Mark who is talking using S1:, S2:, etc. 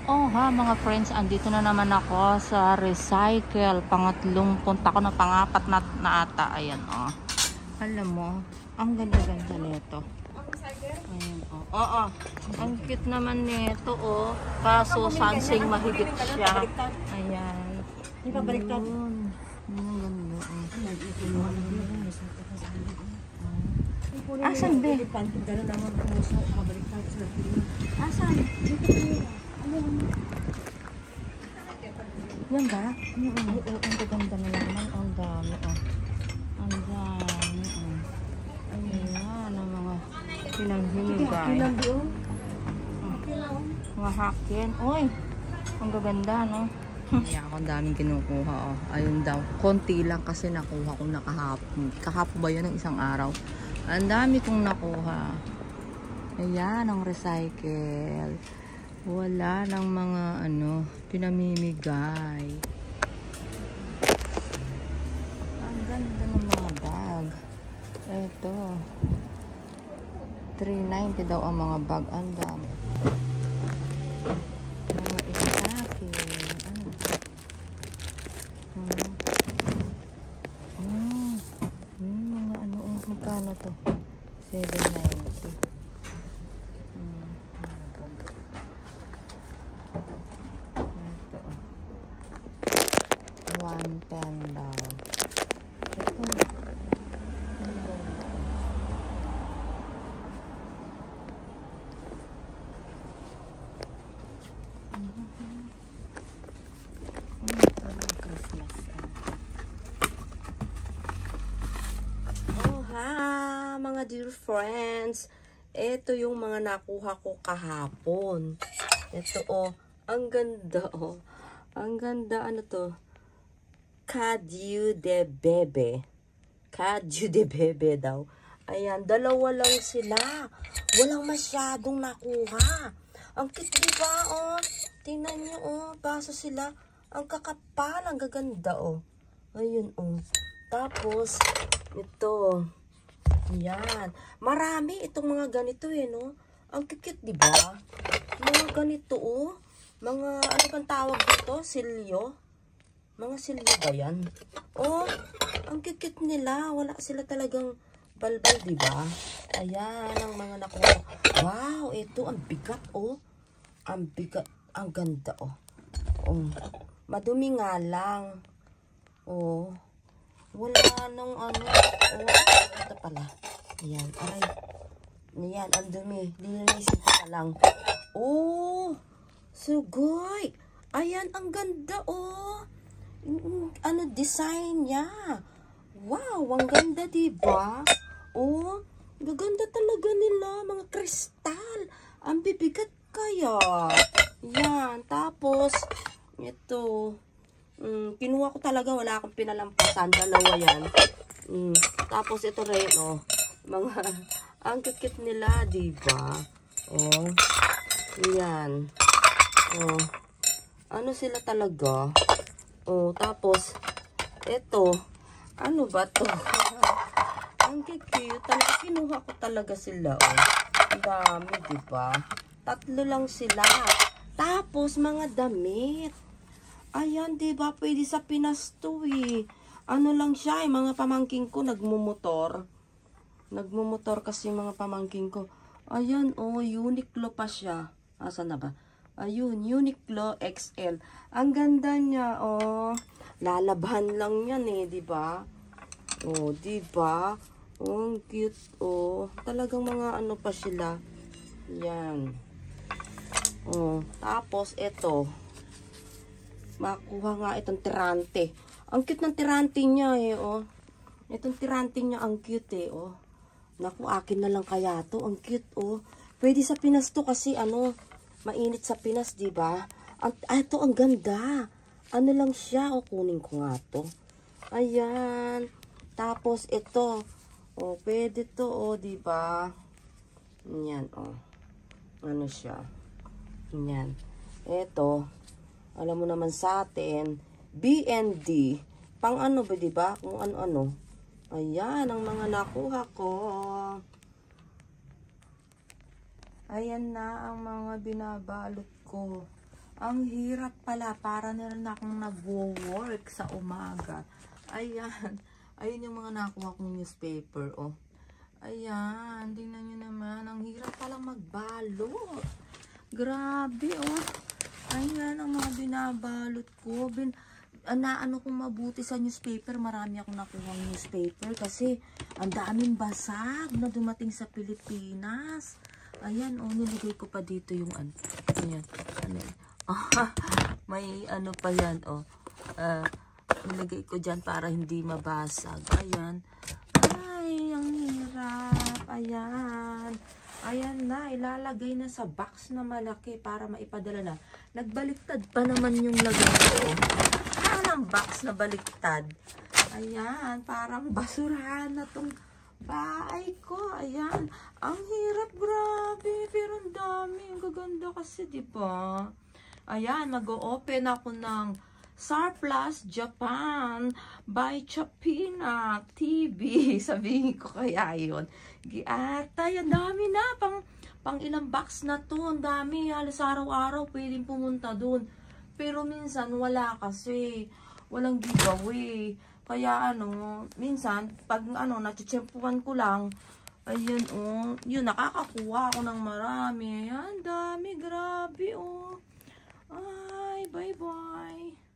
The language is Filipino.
S1: Oh ha mga friends, andito na naman ako sa recycle. Pangatlong punta ko na, pangapat na ata. Ayan oh. Alam mo, ang ganda-ganda nito. Ayan oh. Oo. Ang cute naman nito oh. Kaso sansing mahigit siya. Ayan.
S2: Di ba baliktad?
S1: Ayun. Ang ganda oh. Asan be?
S2: Gano'n naman puso, mabaliktad sila.
S1: Asan? Yan ba? Oo, ang ganda na naman. Ang dami, oh. Ang dami, oh. Ayan, ang mga pinanghimigay. Mga hakin. Uy, ang gaganda, no? Ayan, ang daming kinukuha, oh. Ayun daw. Konti lang kasi nakuha ko na kahapon. Kahapon ba yun ng isang araw? Ang dami kong nakuha. Ayan, ang recycle. Wala ng mga pinamimigay. Ang ganda ng mga bag. Ito. 390 daw ang mga bag. Ang dami. Mga isaki. Mga magkano to? 790. $110 daw. Ito. Oh ha, mga dear friends. Ito yung mga nakuha ko kahapon. Ito oh, ang ganda oh. Ang ganda, ano to? Cadio de Bebe. Cadio de Bebe daw. Ayan, dalawa lang sila. Walang masyadong nakuha. Ang cute, diba, oh? Tingnan nyo, oh. Basa sila. Ang kakapal, ang gaganda, oh. Ayun, oh. Tapos, ito. Ayan. Marami itong mga ganito, eh, no? Ang cute, diba? Mga ganito, oh. Mga, ano bang tawag dito? Silyo? Mga silyo ba yan? Oh, ang cute nila. Wala sila talagang balbal, diba? Ayan, ang mga nakuha. Wow, ito, ang bigat, oh. Ang bigat, ang ganda, oh. Oh, madumi nga lang. Oh, wala nang ano. Oh, ito pala. Ayan, aray. Ayan, ang dumi. Lilinisin ko na lang. Oh, sugoy. Ayan, ang ganda, oh. Ano, design niya. Wow, ang ganda, diba? Oh, gaganda talaga nila. Mga kristal. Ang bibigat kaya. Yan, tapos, ito. Kinuha ko talaga. Wala akong pinalampasan. Dalawa yan. Tapos, ito rin, oh. Mga, ang kikit nila, diba? Oh, yan. Oh, ano sila talaga? Oh, tapos, ito, ano ba to? Ang cute. Talaga, kinuha ko talaga sila, oh. Ang dami, diba? 3 lang sila. Tapos, mga damit. Ayan, diba? Pwede sa Pinas to, eh. Ano lang siya, eh. Mga pamangking ko, nagmumotor. Nagmumotor kasi mga pamangking ko. Ayan, oh, Uniqlo pa siya. Asan na ba? Ayun, Uniqlo XL. Ang ganda niya, oh. Lalabahan lang yan, eh, diba? Oh, diba? Oh, ang cute, oh. Talagang mga ano pa sila. Yan. Oh, tapos, ito. Makuha nga itong tirante. Ang cute ng tirante niya, eh, oh. Itong tirante niya, ang cute, eh, oh. Naku, akin na lang kaya to. Ang cute, oh. Pwede sa Pinas to kasi, ano, mainit sa Pinas, diba? Ito, ang ganda. Ano lang siya, oh, kunin ko nga to. Ayan. Tapos, ito. Oh, pwede to, oh, diba? Yan, oh. Ano siya? Yan. Ito, alam mo naman sa atin, BND. Pang ano ba, diba? Kung ano-ano. Ayan, ang mga nakuha ko. Ayan na ang mga binabalot ko. Ang hirap pala. Para na rin akong nagwo-work sa umaga. Ayan. Ayun yung mga nakuha kong newspaper, oh. Ayan. Tingnan nyo naman. Ang hirap palang magbalot. Grabe, oh. Ayan ang mga binabalot ko. Ano kong mabuti sa newspaper. Marami akong nakuha ng newspaper kasi ang daming basag na dumating sa Pilipinas. Ayan, oh, niligay ko pa dito yung ayan. May ano pa yan, oh. Nilagay ko dyan para hindi mabasag. Ayan. Ay, ang hirap. Ayan. Ayan na, ilalagay na sa box na malaki para maipadala na. Nagbaliktad pa naman yung lagay ko. Parang box na baliktad. Ayan, parang basurahan na tong bahay ko. Ayan, ang hirap, grabe. Pero ang dami, ang gaganda kasi, diba? Ayan, mag-o-open ako ng Surplus Japan by Chapina TV. Sabihin ko kaya yun. Giatay, ang dami na. Pang ilang box na to. Ang dami. Halos araw-araw pwedeng pumunta dun. Pero minsan wala kasi. Walang giveaway. Kaya minsan, pag natitsempuan ko lang, ayun, oh, yun, nakakakuha ako ng marami. Ayan, dami, grabe, oh. Ay, bye-bye.